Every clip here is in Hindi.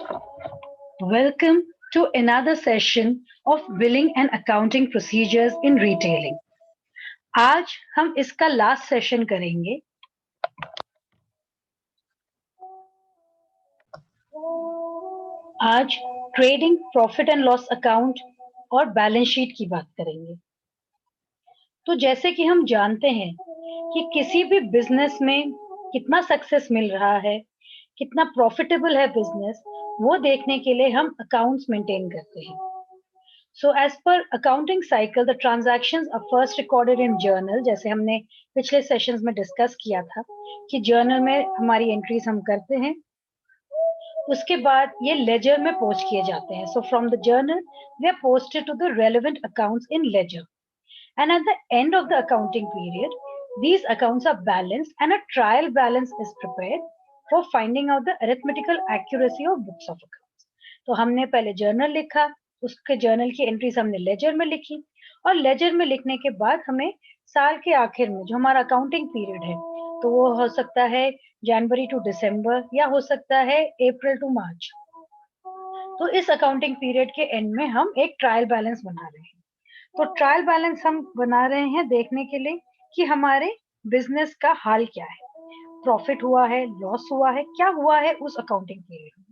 Welcome to another session of billing and accounting procedures in retailing. आज हम इसका लास्ट सेशन करेंगे। आज trading, profit and loss account और बैलेंस शीट की बात करेंगे। तो जैसे कि हम जानते हैं कि किसी भी बिजनेस में कितना सक्सेस मिल रहा है, कितना प्रॉफिटेबल है बिजनेस, वो देखने के लिए हम अकाउंट्स मेंटेन करते हैं। So as per accounting cycle, the transactions are first recorded in journal, जैसे हमने पिछले सेशंस में डिस्कस किया था कि जर्नल में हमारी एंट्रीज हम करते हैं, उसके बाद ये लेजर में पोस्ट किए जाते हैं। So from the journal, they are posted to the relevant accounts in ledger. And at the end of the accounting period, these accounts are balanced and a trial balance is prepared for finding out the arithmetical accuracy of books of accounts. तो हमने पहले जर्नल लिखा, उसके जर्नल की एंट्रीज हमने लेजर में लिखी और लेजर में लिखने के बाद हमें साल के आखिर में जो हमारा अकाउंटिंग पीरियड है, तो वो हो सकता है जनवरी टू दिसंबर या हो सकता है अप्रैल टू मार्च। तो इस अकाउंटिंग पीरियड के एंड में हम एक ट्रायल बैलेंस बना रहे हैं। तो ट्रायल बैलेंस हम बना रहे हैं देखने के लिए कि हमारे बिजनेस का हाल क्या है, प्रॉफिट हुआ है, लॉस हुआ है, क्या हुआ है उस अकाउंटिंग पीरियड में।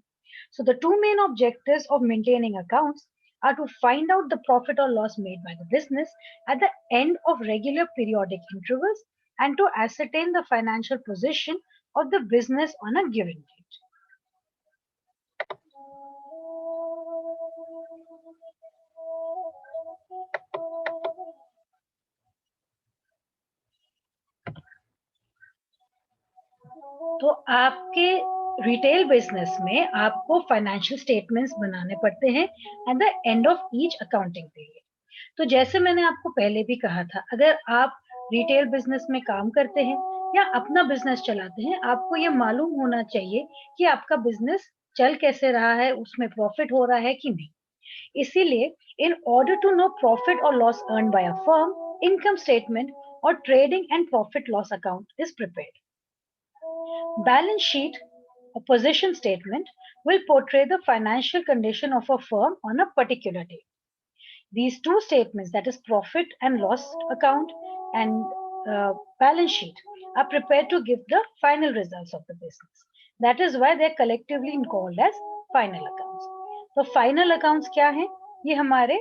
So the two main objectives of maintaining accounts are to find out the profit or loss made by the business at the end of regular periodic intervals and to ascertain the financial position of the business on a given date. तो आपके रिटेल बिजनेस में आपको फाइनेंशियल स्टेटमेंट्स बनाने पड़ते हैं at the end of each accounting period. तो जैसे मैंने आपको पहले भी कहा था, अगर आप रिटेल बिजनेस में काम करते हैं या अपना बिजनेस चलाते हैं, आपको ये मालूम होना चाहिए कि आपका बिजनेस चल कैसे रहा है, उसमें प्रॉफिट हो रहा है कि नहीं। इसीलिए in order to know profit और loss earn by a firm, income statement और trading and profit loss account is prepared. Balance sheet or position statement will portray the financial condition of a firm on a particular date. These two statements, that is profit and loss account and balance sheet, are prepared to give the final results of the business. That is why they are collectively called as final accounts. तो final accounts क्या है? ये हमारे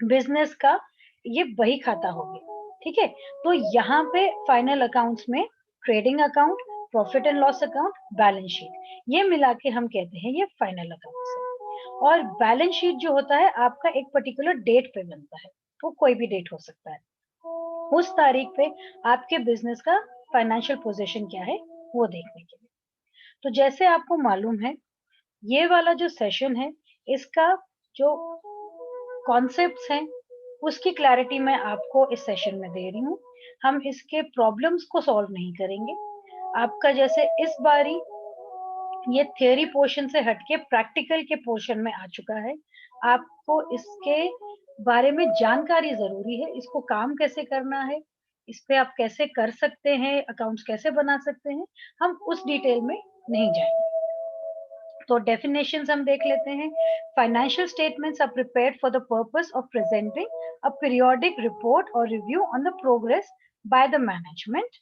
बिजनेस का ये बही खाता हो गया, ठीक है। तो यहाँ पे फाइनल अकाउंट्स में trading account, profit and loss account, balance sheet, ये मिला के हम कहते हैं ये फाइनल अकाउंट्स है। और बैलेंस शीट जो होता है आपका एक पर्टिकुलर डेट पे बनता है, वो कोई भी डेट हो सकता है। उस तारीख पे आपके बिजनेस का फाइनेंशियल पोजीशन क्या है वो देखने के लिए। तो जैसे आपको मालूम है, ये वाला जो सेशन है, इसका जो कॉन्सेप्ट्स हैं उसकी क्लैरिटी मैं आपको इस सेशन में दे रही हूँ। हम इसके प्रॉब्लम्स को सॉल्व नहीं करेंगे। आपका जैसे इस बारी ये थियरी पोर्शन से हटके प्रैक्टिकल के पोर्शन में आ चुका है, आपको इसके बारे में जानकारी जरूरी है, इसको काम कैसे करना है, इस पे आप कैसे कर सकते हैं, अकाउंट्स कैसे बना सकते हैं, हम उस डिटेल में नहीं जाएंगे। तो डेफिनेशंस हम देख लेते हैं। Financial statements are prepared for the purpose of presenting a periodic report और review on the progress by the management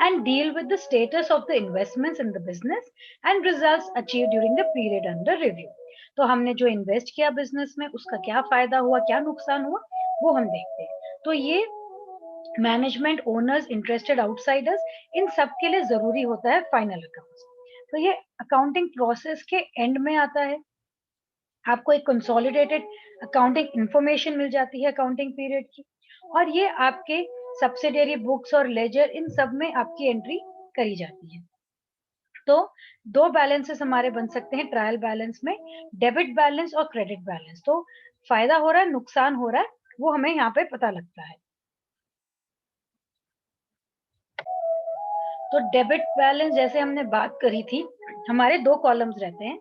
and deal with the status of the investments in the business and results achieved during the period under review. तो हमने जो इन्वेस्ट किया बिजनेस में उसका क्या फायदा हुआ, क्या नुकसान हुआ, वो हम देखते हैं। तो ये मैनेजमेंट, ओनर्स, इंटरेस्टेड आउटसाइडर्स, इन सब के लिए जरूरी होता है फाइनल अकाउंट्स। तो ये अकाउंटिंग प्रोसेस के एंड में आता है, आपको एक कंसोलिडेटेड अकाउंटिंग इंफॉर्मेशन मिल जाती है अकाउंटिंग पीरियड की, और ये आपके सब्सिडियरी बुक्स और लेजर इन सब में आपकी एंट्री करी जाती है। तो दो बैलेंसेस हमारे बन सकते हैं ट्रायल बैलेंस में, डेबिट बैलेंस और क्रेडिट बैलेंस। तो फायदा हो रहा है, नुकसान हो रहा है, वो हमें यहाँ पे पता लगता है। तो डेबिट बैलेंस जैसे हमने बात करी थी, हमारे दो कॉलम्स रहते हैं।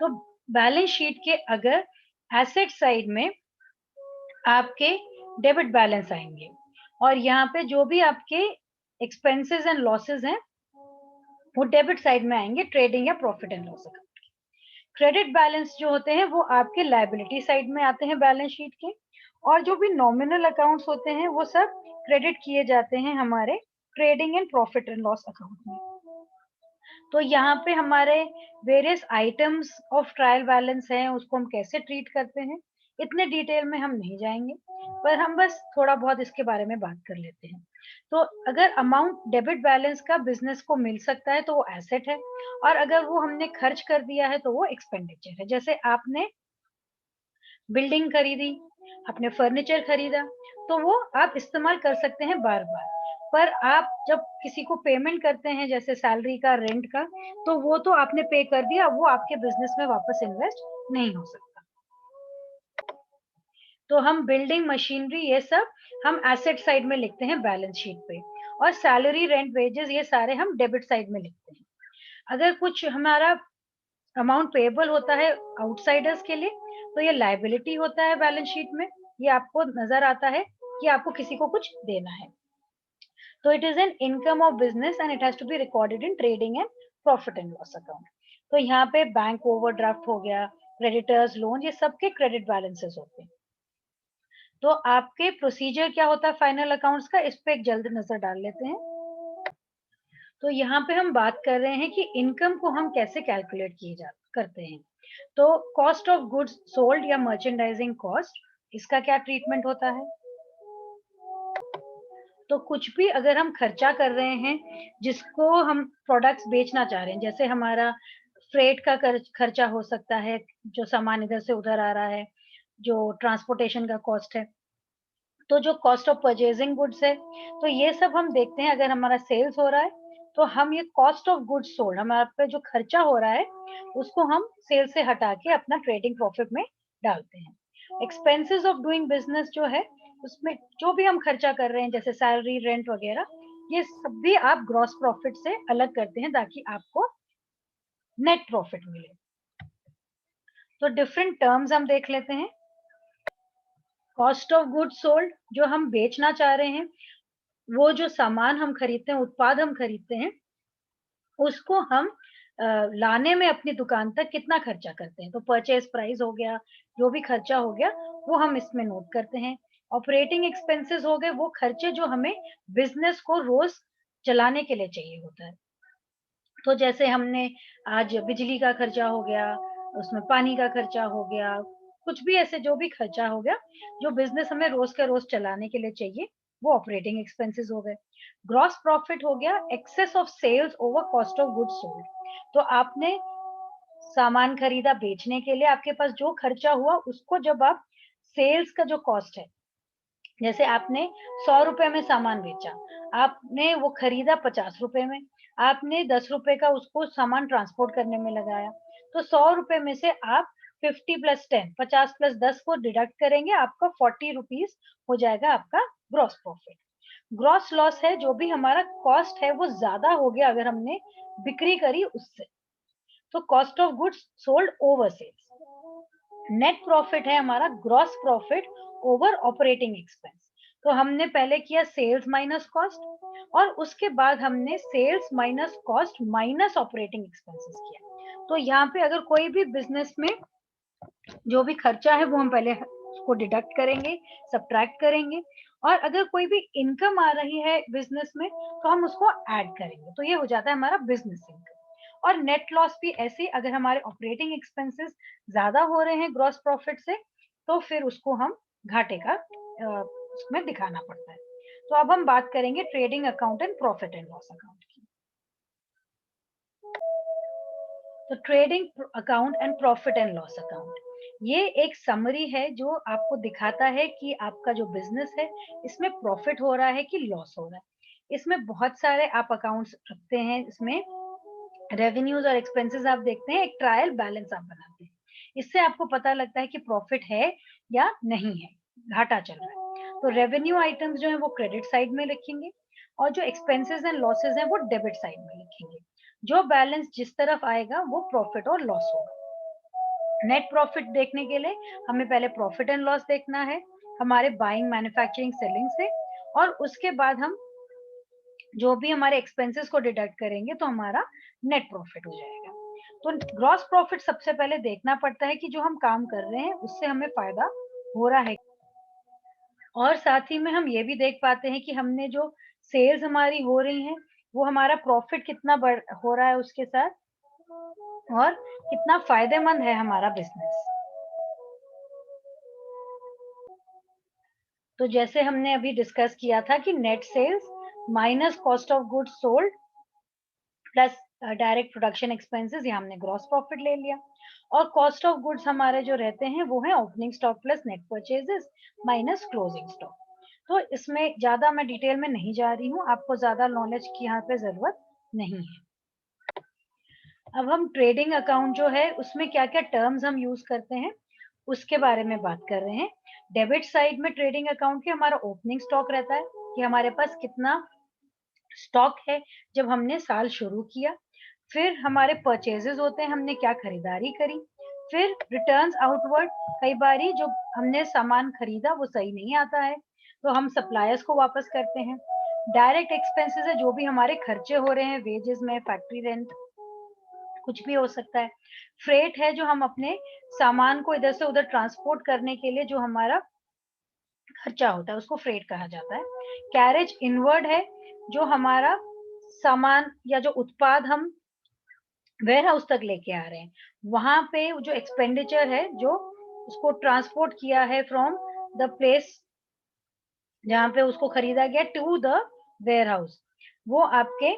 तो बैलेंस शीट के अगर एसेट साइड में आपके डेबिट बैलेंस आएंगे और यहाँ पे जो भी आपके एक्सपेंसेस एंड लॉसेस हैं वो डेबिट साइड में आएंगे ट्रेडिंग या profit and loss account. Credit balance जो होते हैं वो आपके लायबिलिटी साइड में आते हैं बैलेंस शीट के, और जो भी नॉमिनल अकाउंट्स होते हैं वो सब क्रेडिट किए जाते हैं हमारे trading and profit and loss account में। तो यहाँ पे हमारे various items of trial balance हैं, उसको हम कैसे ट्रीट करते हैं इतने डिटेल में हम नहीं जाएंगे, पर हम बस थोड़ा बहुत इसके बारे में बात कर लेते हैं। तो अगर अमाउंट डेबिट बैलेंस का बिजनेस को मिल सकता है तो वो एसेट है, और अगर वो हमने खर्च कर दिया है तो वो एक्सपेंडिचर है। जैसे आपने बिल्डिंग खरीदी, आपने फर्नीचर खरीदा, तो वो आप इस्तेमाल कर सकते हैं बार बार, पर आप जब किसी को पेमेंट करते हैं जैसे सैलरी का, रेंट का, तो वो तो आपने पे कर दिया, वो आपके बिजनेस में वापस इन्वेस्ट नहीं हो सकता। तो हम बिल्डिंग, मशीनरी, ये सब हम एसेट साइड में लिखते हैं बैलेंस शीट पे, और सैलरी, रेंट, वेजेस ये सारे हम डेबिट साइड में लिखते हैं। अगर कुछ हमारा अमाउंट पेएबल होता है आउटसाइडर्स के लिए, तो ये लायबिलिटी होता है बैलेंस शीट में। ये आपको नजर आता है कि आपको किसी को कुछ देना है, तो it is an income of business and it has to be recorded in trading and profit and loss account. तो यहाँ पे बैंक ओवरड्राफ्ट हो गया, क्रेडिटर्स लोन, ये सबके क्रेडिट बैलेंसेस होते हैं। तो आपके प्रोसीजर क्या होता है फाइनल अकाउंट्स का, इस पे एक जल्द नजर डाल लेते हैं। तो यहाँ पे हम बात कर रहे हैं कि इनकम को हम कैसे कैलकुलेट किए जा करते हैं। तो कॉस्ट ऑफ गुड्स सोल्ड या मर्चेंडाइजिंग कॉस्ट, इसका क्या ट्रीटमेंट होता है। तो कुछ भी अगर हम खर्चा कर रहे हैं जिसको हम प्रोडक्ट्स बेचना चाह रहे हैं, जैसे हमारा फ्रेट का खर्चा हो सकता है, जो सामान इधर से उधर आ रहा है, जो ट्रांसपोर्टेशन का कॉस्ट है, तो जो कॉस्ट ऑफ परचेजिंग गुड्स है, तो ये सब हम देखते हैं। अगर हमारा सेल्स हो रहा है तो हम ये कॉस्ट ऑफ गुड्स सोल्ड, हमारे पे जो खर्चा हो रहा है उसको हम सेल से हटा के अपना ट्रेडिंग प्रॉफिट में डालते हैं। एक्सपेंसेस ऑफ डूइंग बिजनेस जो है, उसमें जो भी हम खर्चा कर रहे हैं जैसे सैलरी, रेंट वगैरह, ये सब भी आप ग्रॉस प्रॉफिट से अलग करते हैं ताकि आपको नेट प्रॉफिट मिले। तो डिफरेंट टर्म्स हम देख लेते हैं। कॉस्ट ऑफ गुड्स सोल्ड, जो हम बेचना चाह रहे हैं, वो जो सामान हम खरीदते हैं, उत्पाद हम खरीदते हैं, उसको हम लाने में अपनी दुकान तक कितना खर्चा करते हैं। तो परचेज प्राइस हो गया, जो भी खर्चा हो गया वो हम इसमें नोट करते हैं। ऑपरेटिंग एक्सपेंसेस हो गए, वो खर्चे जो हमें बिजनेस को रोज चलाने के लिए चाहिए होता है। तो जैसे हमने आज बिजली का खर्चा हो गया, उसमें पानी का खर्चा हो गया, कुछ भी ऐसे जो भी खर्चा हो गया जो बिजनेस हमें रोज के रोज चलाने के लिए चाहिए, वो ऑपरेटिंग एक्सपेंसेस हो गए। ग्रॉस प्रॉफिट हो गया excess of sales over cost of goods sold. तो आपने सामान खरीदा बेचने के लिए, आपके पास जो खर्चा हुआ उसको जब आप सेल्स का जो कॉस्ट है, जैसे आपने 100 रुपए में सामान बेचा, आपने वो खरीदा 50 रुपए में, आपने 10 रुपए का उसको सामान ट्रांसपोर्ट करने में लगाया, तो 100 रुपए में से आप 50 + 10, 50 + 10 को डिडक्ट करेंगे, आपका 40 रुपीज हो जाएगा आपका ग्रॉस प्रॉफिट। ग्रॉस लॉस है जो भी हमारा कॉस्ट है वो ज्यादा हो गया अगर हमने बिक्री करी उससे, तो cost of goods sold over sales. Net profit है हमारा gross profit over operating expense. तो हमने पहले किया सेल्स माइनस कॉस्ट, और उसके बाद हमने sales minus cost minus operating expenses किया। तो यहाँ पे अगर कोई भी बिजनेस में जो भी खर्चा है वो हम पहले उसको डिडक्ट करेंगे, सब्ट्रैक्ट करेंगे, और अगर कोई भी इनकम आ रही है बिजनेस में तो हम उसको ऐड करेंगे, तो ये हो जाता है हमारा बिजनेस इनकम। और नेट लॉस भी ऐसे, अगर हमारे ऑपरेटिंग एक्सपेंसेस ज्यादा हो रहे हैं ग्रॉस प्रॉफिट से, तो फिर उसको हम घाटे का उसमें दिखाना पड़ता है। तो अब हम बात करेंगे trading account and profit and loss account की। तो trading account and profit and loss account, ये एक समरी है जो आपको दिखाता है कि आपका जो बिजनेस है इसमें प्रॉफिट हो रहा है कि लॉस हो रहा है। इसमें बहुत सारे आप अकाउंट्स रखते हैं, इसमें रेवेन्यूज और एक्सपेंसेस आप देखते हैं, एक ट्रायल बैलेंस आप बनाते हैं, इससे आपको पता लगता है कि प्रॉफिट है या नहीं है, घाटा चल रहा है। तो रेवेन्यू आइटम्स जो है वो क्रेडिट साइड में लिखेंगे, और जो एक्सपेंसेस एंड लॉसेस हैं वो डेबिट साइड में लिखेंगे। जो बैलेंस जिस तरफ आएगा वो प्रॉफिट और लॉस होगा। नेट प्रॉफिट देखने के लिए हमें पहले प्रॉफिट एंड लॉस देखना है हमारे बाइंग, मैन्युफैक्चरिंग, सेलिंग से, और उसके बाद हम जो भी हमारे एक्सपेंसेस को डिडक्ट करेंगे तो हमारा नेट प्रॉफिट हो जाएगा। तो ग्रॉस प्रॉफिट सबसे पहले देखना पड़ता है कि जो हम काम कर रहे हैं उससे हमें फायदा हो रहा है, और साथ ही में हम ये भी देख पाते हैं कि हमने जो सेल्स हमारी हो रही हैं वो हमारा प्रॉफिट कितना बढ़ हो रहा है उसके साथ, और कितना फायदेमंद है हमारा बिजनेस। तो जैसे हमने अभी डिस्कस किया था कि net sales minus cost of goods sold plus direct production expenses, यहाँ हमने ग्रॉस प्रॉफिट ले लिया। और कॉस्ट ऑफ गुड्स हमारे जो रहते हैं वो है opening stock plus net purchases minus closing stock. तो इसमें ज्यादा मैं डिटेल में नहीं जा रही हूँ, आपको ज्यादा नॉलेज की यहाँ पे जरूरत नहीं है। अब हम ट्रेडिंग अकाउंट जो है उसमें क्या क्या टर्म्स हम यूज करते हैं उसके बारे में बात कर रहे हैं। डेबिट साइड में ट्रेडिंग अकाउंट के हमारा ओपनिंग स्टॉक रहता है कि हमारे पास कितना स्टॉक है जब हमने साल शुरू किया। फिर हमारे परचेजेस होते हैं, हमने क्या खरीदारी करी। फिर रिटर्न्स आउटवर्ड, कई बारी जो हमने सामान खरीदा वो सही नहीं आता है तो हम सप्लायर्स को वापस करते हैं। डायरेक्ट एक्सपेंसेस है जो भी हमारे खर्चे हो रहे हैं वेजेस में, फैक्ट्री रेंट, कुछ भी हो सकता है। फ्रेट है जो हम अपने सामान को इधर से उधर ट्रांसपोर्ट करने के लिए जो हमारा खर्चा होता है उसको फ्रेट कहा जाता है। कैरेज इनवर्ड है जो हमारा सामान या जो उत्पाद हम वेयर हाउस तक लेके आ रहे हैं, वहां पे जो एक्सपेंडिचर है जो उसको ट्रांसपोर्ट किया है फ्रॉम द प्लेस जहाँ पे उसको खरीदा गया टू द वेयर हाउस, वो आपके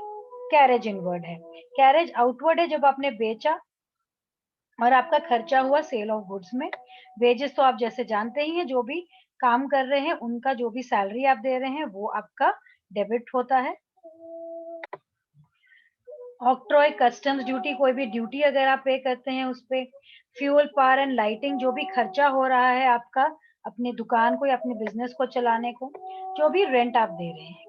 कैरेज इनवर्ड है। कैरेज आउटवर्ड है जब आपने बेचा और आपका खर्चा हुआ सेल ऑफ गुड्स में। वेजेस तो आप जैसे जानते ही हैं, जो भी काम कर रहे हैं उनका जो भी सैलरी आप दे रहे हैं वो आपका डेबिट होता है। ऑक्ट्रॉय कस्टम्स ड्यूटी, कोई भी ड्यूटी अगर आप पे करते हैं उस पे। फ्यूल, पावर एंड लाइटिंग, जो भी खर्चा हो रहा है आपका अपनी दुकान को या अपने बिजनेस को चलाने को, जो भी रेंट आप दे रहे हैं।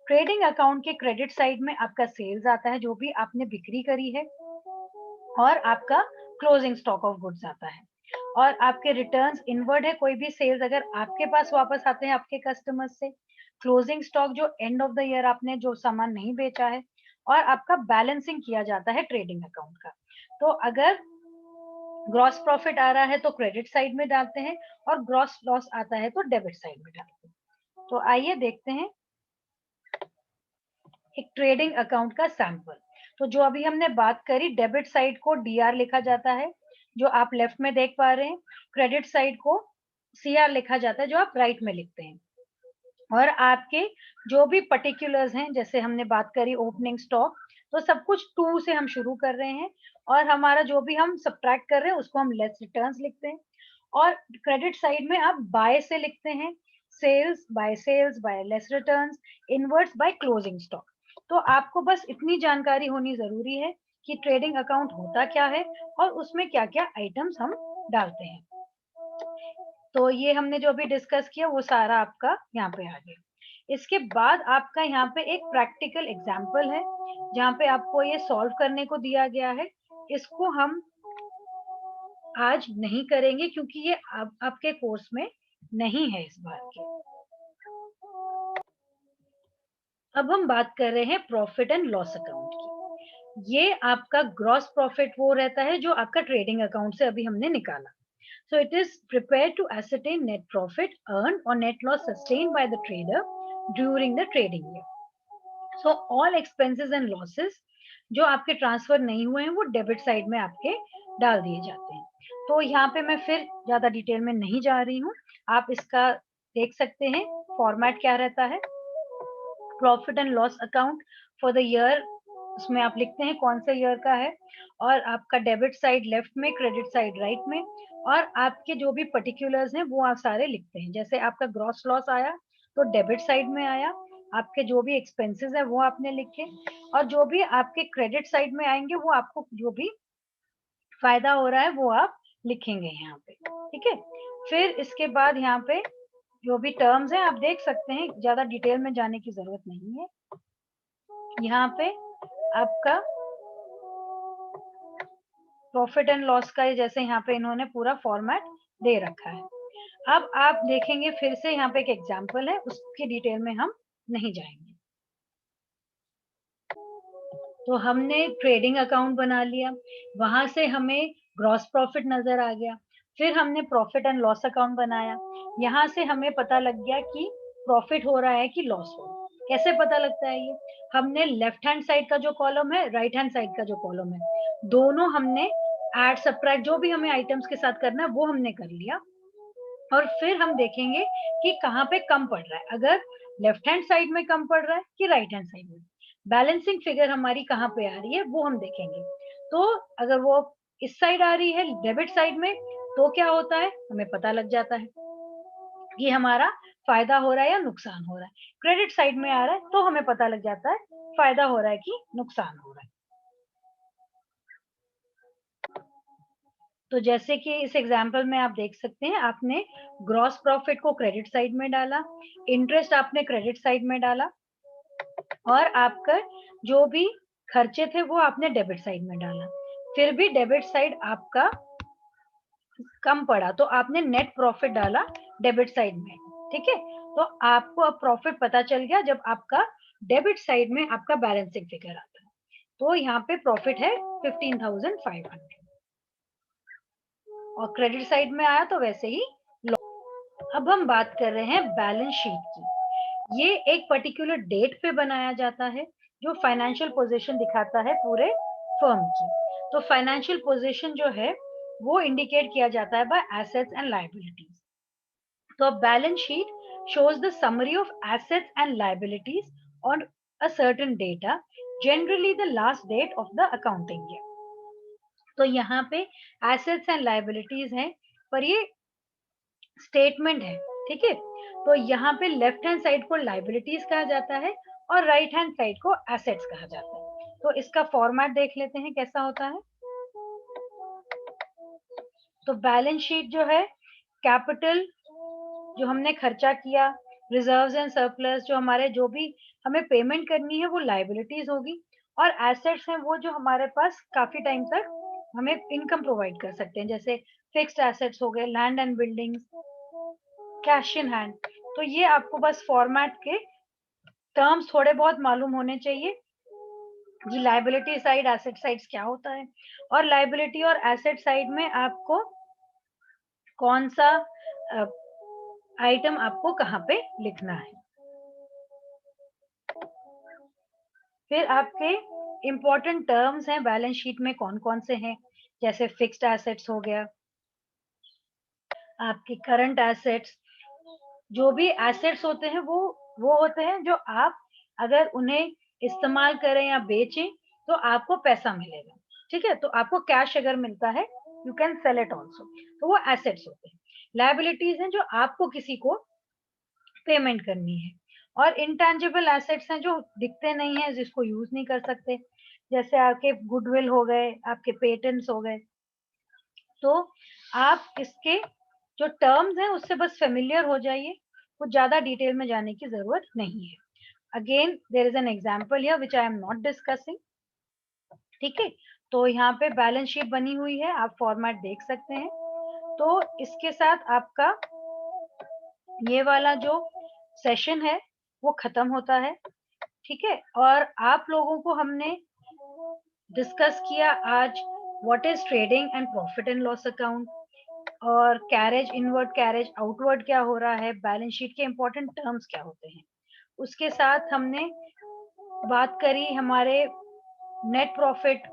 ट्रेडिंग अकाउंट के क्रेडिट साइड में आपका सेल्स आता है, जो भी आपने बिक्री करी है, और आपका क्लोजिंग स्टॉक ऑफ गुड्स आता है। और आपके रिटर्न्स इनवर्ड है, कोई भी सेल्स अगर आपके पास वापस आते हैं आपके कस्टमर्स से। क्लोजिंग स्टॉक जो एंड ऑफ द ईयर आपने जो सामान नहीं बेचा है, और आपका बैलेंसिंग किया जाता है ट्रेडिंग अकाउंट का। तो अगर ग्रॉस प्रॉफिट आ रहा है तो क्रेडिट साइड में डालते हैं, और ग्रॉस लॉस आता है तो डेबिट साइड में डालते हैं। तो आइए देखते हैं एक ट्रेडिंग अकाउंट का सैंपल। तो जो अभी हमने बात करी, डेबिट साइड को डीआर लिखा जाता है जो आप लेफ्ट में देख पा रहे हैं, क्रेडिट साइड को सीआर लिखा जाता है जो आप राइट में लिखते हैं। और आपके जो भी पर्टिकुलर्स हैं, जैसे हमने बात करी ओपनिंग स्टॉक, तो सब कुछ टू से हम शुरू कर रहे हैं, और हमारा जो भी हम सब्ट्रैक्ट कर रहे हैं उसको हम लेस रिटर्न्स लिखते हैं। और क्रेडिट साइड में आप बाय से लिखते हैं, sales by less returns, inwards by closing stock. तो आपको बस इतनी जानकारी होनी जरूरी है कि ट्रेडिंग अकाउंट होता क्या है और उसमें क्या क्या आइटम्स हम डालते हैं। तो ये हमने जो अभी डिस्कस किया वो सारा आपका यहाँ पे आ गया। इसके बाद आपका यहाँ पे एक प्रैक्टिकल एग्जाम्पल है जहाँ पे आपको ये सॉल्व करने को दिया गया है। इसको हम आज नहीं करेंगे क्योंकि ये आपके कोर्स में नहीं है इस बार के। अब हम बात कर रहे हैं प्रॉफिट एंड लॉस अकाउंट की। ये आपका ग्रॉस प्रॉफिट वो रहता है जो आपका ट्रेडिंग अकाउंट से अभी हमने निकाला। So it is prepared to ascertain net profit earned or net loss sustained by the trader during the trading year. So all expenses and losses जो आपके ट्रांसफर नहीं हुए हैं वो डेबिट साइड में आपके डाल दिए जाते हैं। तो यहाँ पे मैं फिर ज्यादा डिटेल में नहीं जा रही हूँ, आप इसका देख सकते हैं फॉर्मेट क्या रहता है। Profit and loss account for the year, उसमें आप लिखते हैं कौन से ईयर का है, और आपका डेबिट साइड लेफ्ट में, क्रेडिट साइड राइट में, और आपके जो भी पर्टिकुलर्स हैं वो आप सारे लिखते हैं। जैसे आपका ग्रॉस लॉस आया तो डेबिट साइड में आया, आपके जो भी एक्सपेंसेस है वो आपने लिखे, और जो भी आपके क्रेडिट साइड में आएंगे वो आपको जो भी फायदा हो रहा है वो आप लिखेंगे यहाँ पे। ठीक है, फिर इसके बाद यहाँ पे जो भी टर्म्स हैं आप देख सकते हैं, ज्यादा डिटेल में जाने की जरूरत नहीं है। यहाँ पे आपका प्रॉफिट एंड लॉस का जैसे यहाँ पे इन्होंने पूरा फॉर्मेट दे रखा है। अब आप देखेंगे फिर से यहाँ पे एक एग्जांपल है, उसकी डिटेल में हम नहीं जाएंगे। तो हमने ट्रेडिंग अकाउंट बना लिया, वहां से हमें ग्रॉस प्रॉफिट नजर आ गया। फिर हमने प्रॉफिट एंड लॉस अकाउंट बनाया, यहाँ से हमें पता लग गया कि प्रॉफिट हो रहा है कि लॉस हो रहा है। कैसे पता लगता है ये? हमने लेफ्ट हैंड साइड का जो कॉलम है, राइट हैंड साइड का जो कॉलम है, दोनों हमने ऐड सब्ट्रैक्ट जो भी हमें आइटम्स के साथ करना है वो हमने कर लिया। और फिर हम देखेंगे कि कहाँ पे कम पड़ रहा है, अगर लेफ्ट हैंड साइड में कम पड़ रहा है कि राइट हैंड साइड में। बैलेंसिंग फिगर हमारी कहाँ पे आ रही है वो हम देखेंगे। तो अगर वो इस साइड आ रही है डेबिट साइड में, तो क्या होता है, हमें पता लग जाता है कि हमारा फायदा हो रहा है या नुकसान हो रहा है। क्रेडिट साइड में आ रहा है तो हमें पता लग जाता है फायदा हो रहा है कि नुकसान हो रहा है। तो जैसे कि इस एग्जाम्पल में आप देख सकते हैं, आपने ग्रॉस प्रॉफिट को क्रेडिट साइड में डाला, इंटरेस्ट आपने क्रेडिट साइड में डाला, और आपका जो भी खर्चे थे वो आपने डेबिट साइड में डाला। फिर भी डेबिट साइड आपका कम पड़ा तो आपने नेट प्रॉफिट डाला डेबिट साइड में। ठीक है, तो आपको अब प्रॉफिट पता चल गया जब आपका डेबिट साइड में आपका बैलेंसिंग फिगर आता है। तो यहाँ पे प्रॉफिट है 15,500, और क्रेडिट साइड में आया तो वैसे ही। अब हम बात कर रहे हैं बैलेंस शीट की। ये एक पर्टिकुलर डेट पे बनाया जाता है जो फाइनेंशियल पोजीशन दिखाता है पूरे फर्म की। तो फाइनेंशियल पोजीशन जो है वो इंडिकेट किया जाता है बाय एसेट्स एंड लायबिलिटीज। तो balance sheet shows the summary of assets and liabilities on a certain data, generally the last date of the accounting year. तो यहाँ पे एसेट्स एंड लायबिलिटीज हैं, पर ये स्टेटमेंट है। ठीक है, तो यहाँ पे लेफ्ट हैंड साइड को लायबिलिटीज कहा जाता है और राइट हैंड साइड को एसेट्स कहा जाता है। तो इसका फॉर्मेट देख लेते हैं कैसा होता है। तो बैलेंस शीट जो है, कैपिटल जो हमने खर्चा किया, रिजर्व्स एंड सरप्लस जो हमारे जो भी हमें पेमेंट करनी है वो लायबिलिटीज होगी, और एसेट्स हैं वो जो हमारे पास काफी टाइम तक हमें इनकम प्रोवाइड कर सकते हैं, जैसे फिक्स्ड एसेट्स हो गए, land and buildings, cash in hand. तो ये आपको बस फॉर्मेट के टर्म्स थोड़े बहुत मालूम होने चाहिए कि लायबिलिटी साइड एसेट साइड्स क्या होता है, और लायबिलिटी और एसेट साइड में आपको कौन सा आइटम आपको कहाँ पे लिखना है। फिर आपके इम्पोर्टेंट टर्म्स हैं बैलेंस शीट में कौन कौन से हैं, जैसे फिक्स्ड एसेट्स हो गया, आपके करंट एसेट्स। जो भी एसेट्स होते हैं वो होते हैं जो आप अगर उन्हें इस्तेमाल करें या बेचें तो आपको पैसा मिलेगा। ठीक है, तो आपको कैश अगर मिलता है, you can sell it also, तो वो एसेट्स होते हैं। लायबिलिटीज हैं जो आपको किसी को पेमेंट करनी है, और इंटेंजिबल एसेट्स हैं जो दिखते नहीं है, जिसको यूज नहीं कर सकते, जैसे आपके गुडविल हो गए, आपके पेटेंट्स हो गए। तो आप इसके जो टर्म्स हैं उससे बस फेमिलियर हो जाइए, कुछ ज्यादा डिटेल में जाने की जरूरत नहीं है। Again there is an example here which I am not discussing. ठीक है, तो यहाँ पे बैलेंस शीट बनी हुई है, आप फॉर्मेट देख सकते हैं। तो इसके साथ आपका ये वाला जो सेशन है वो खत्म होता है। ठीक है, और आप लोगों को हमने डिस्कस किया आज what is trading and profit and loss account, और कैरेज इनवर्ड कैरेज आउटवर्ड क्या हो रहा है, बैलेंस शीट के इंपॉर्टेंट टर्म्स क्या होते हैं। उसके साथ हमने बात करी हमारे नेट प्रॉफिट,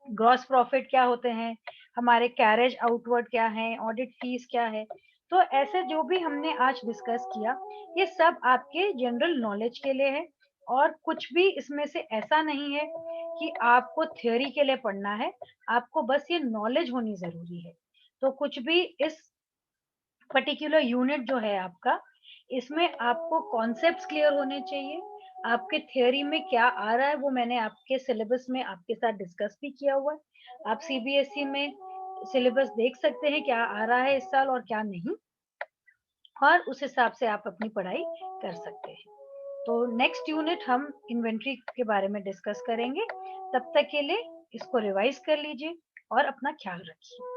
ग्रॉस प्रॉफिट क्या होते हैं, हमारे कैरेज आउटवर्ड क्या है, ऑडिट फीस क्या है। तो ऐसे जो भी हमने आज डिस्कस किया ये सब आपके जनरल नॉलेज के लिए है, और कुछ भी इसमें से ऐसा नहीं है कि आपको थ्योरी के लिए पढ़ना है, आपको बस ये नॉलेज होनी जरूरी है। तो कुछ भी इस पर्टिकुलर यूनिट जो है आपका, इसमें आपको कॉन्सेप्ट्स क्लियर होने चाहिए। आपके थ्योरी में क्या आ रहा है वो मैंने आपके सिलेबस में आपके साथ डिस्कस भी किया हुआ है। आप सीबीएसई में सिलेबस देख सकते हैं क्या आ रहा है इस साल और क्या नहीं, और उस हिसाब से आप अपनी पढ़ाई कर सकते हैं। तो नेक्स्ट यूनिट हम इन्वेंट्री के बारे में डिस्कस करेंगे। तब तक के लिए इसको रिवाइज कर लीजिए और अपना ख्याल रखिए।